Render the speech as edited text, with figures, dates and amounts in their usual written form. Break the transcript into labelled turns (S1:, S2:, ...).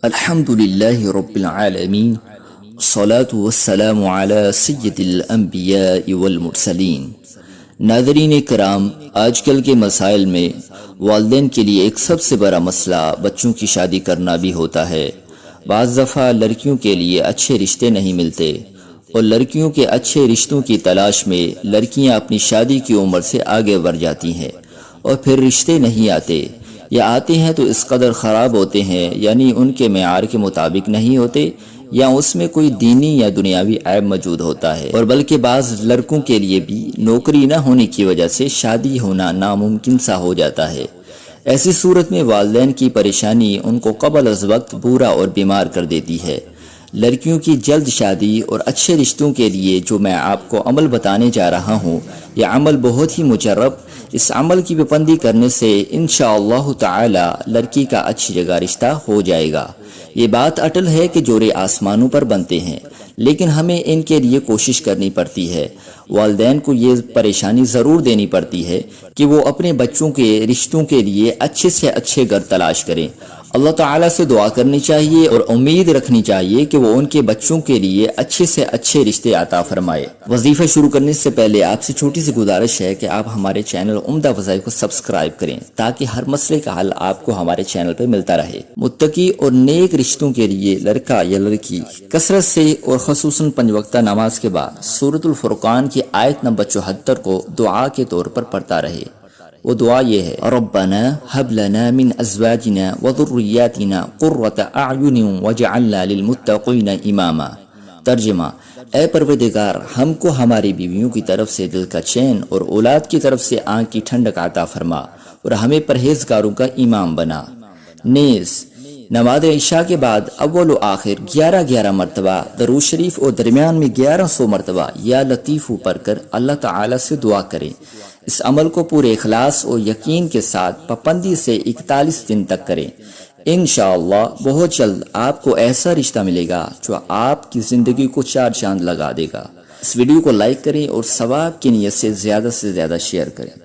S1: الحمد للہ رب العالمین الصلاة والسلام علی سید الانبیاء والمرسلین۔ ناظرین کرام، آج کل کے مسائل میں والدین کے لیے ایک سب سے بڑا مسئلہ بچوں کی شادی کرنا بھی ہوتا ہے۔ بعض دفعہ لڑکیوں کے لیے اچھے رشتے نہیں ملتے اور لڑکیوں کے اچھے رشتوں کی تلاش میں لڑکیاں اپنی شادی کی عمر سے آگے بڑھ جاتی ہیں اور پھر رشتے نہیں آتے، یا آتے ہیں تو اس قدر خراب ہوتے ہیں، یعنی ان کے معیار کے مطابق نہیں ہوتے، یا اس میں کوئی دینی یا دنیاوی عیب موجود ہوتا ہے، اور بلکہ بعض لڑکوں کے لیے بھی نوکری نہ ہونے کی وجہ سے شادی ہونا ناممکن سا ہو جاتا ہے۔ ایسی صورت میں والدین کی پریشانی ان کو قبل از وقت بورا اور بیمار کر دیتی ہے۔ لڑکیوں کی جلد شادی اور اچھے رشتوں کے لیے جو میں آپ کو عمل بتانے جا رہا ہوں، یہ عمل بہت ہی مجرب، اس عمل کی پابندی کرنے سے انشاءاللہ تعالی لڑکی کا اچھی جگہ رشتہ ہو جائے گا۔ یہ بات اٹل ہے کہ جوڑے آسمانوں پر بنتے ہیں، لیکن ہمیں ان کے لیے کوشش کرنی پڑتی ہے۔ والدین کو یہ پریشانی ضرور دینی پڑتی ہے کہ وہ اپنے بچوں کے رشتوں کے لیے اچھے سے اچھے گھر تلاش کریں۔ اللہ تعالیٰ سے دعا کرنی چاہیے اور امید رکھنی چاہیے کہ وہ ان کے بچوں کے لیے اچھے سے اچھے رشتے عطا فرمائے۔ وظیفہ شروع کرنے سے پہلے آپ سے چھوٹی سی گزارش ہے کہ آپ ہمارے چینل عمدہ وظائف کو سبسکرائب کریں تاکہ ہر مسئلے کا حل آپ کو ہمارے چینل پہ ملتا رہے۔ متقی اور نیک رشتوں کے لیے لڑکا یا لڑکی کثرت سے اور خصوصاً 5 وقتہ نماز کے بعد سورۃ الفرقان کی آیت نمبر 74 کو دعا کے طور پر پڑھتا رہے۔ وہ دعا یہ ہے، ربنا هب لنا من ازواجنا وذرياتنا قرة اعین واجعلنا للمتقین اماما۔ ترجمہ: اے پروردگار، ہم کو ہماری بیویوں کی طرف سے دل کا چین اور اولاد کی طرف سے آنکھ کی ٹھنڈک عطا فرما اور ہمیں پرہیزگاروں کا امام بنا۔ نیز نماز عشاء کے بعد اول و آخر 11 مرتبہ درود شریف اور درمیان میں 1100 مرتبہ یا لطیف پڑھ کر اللہ تعالی سے دعا کریں۔ اس عمل کو پورے اخلاص اور یقین کے ساتھ پابندی سے 41 دن تک کریں۔ انشاءاللہ بہت جلد آپ کو ایسا رشتہ ملے گا جو آپ کی زندگی کو 4 چاند لگا دے گا۔ اس ویڈیو کو لائک کریں اور ثواب کی نیت سے زیادہ شیئر کریں۔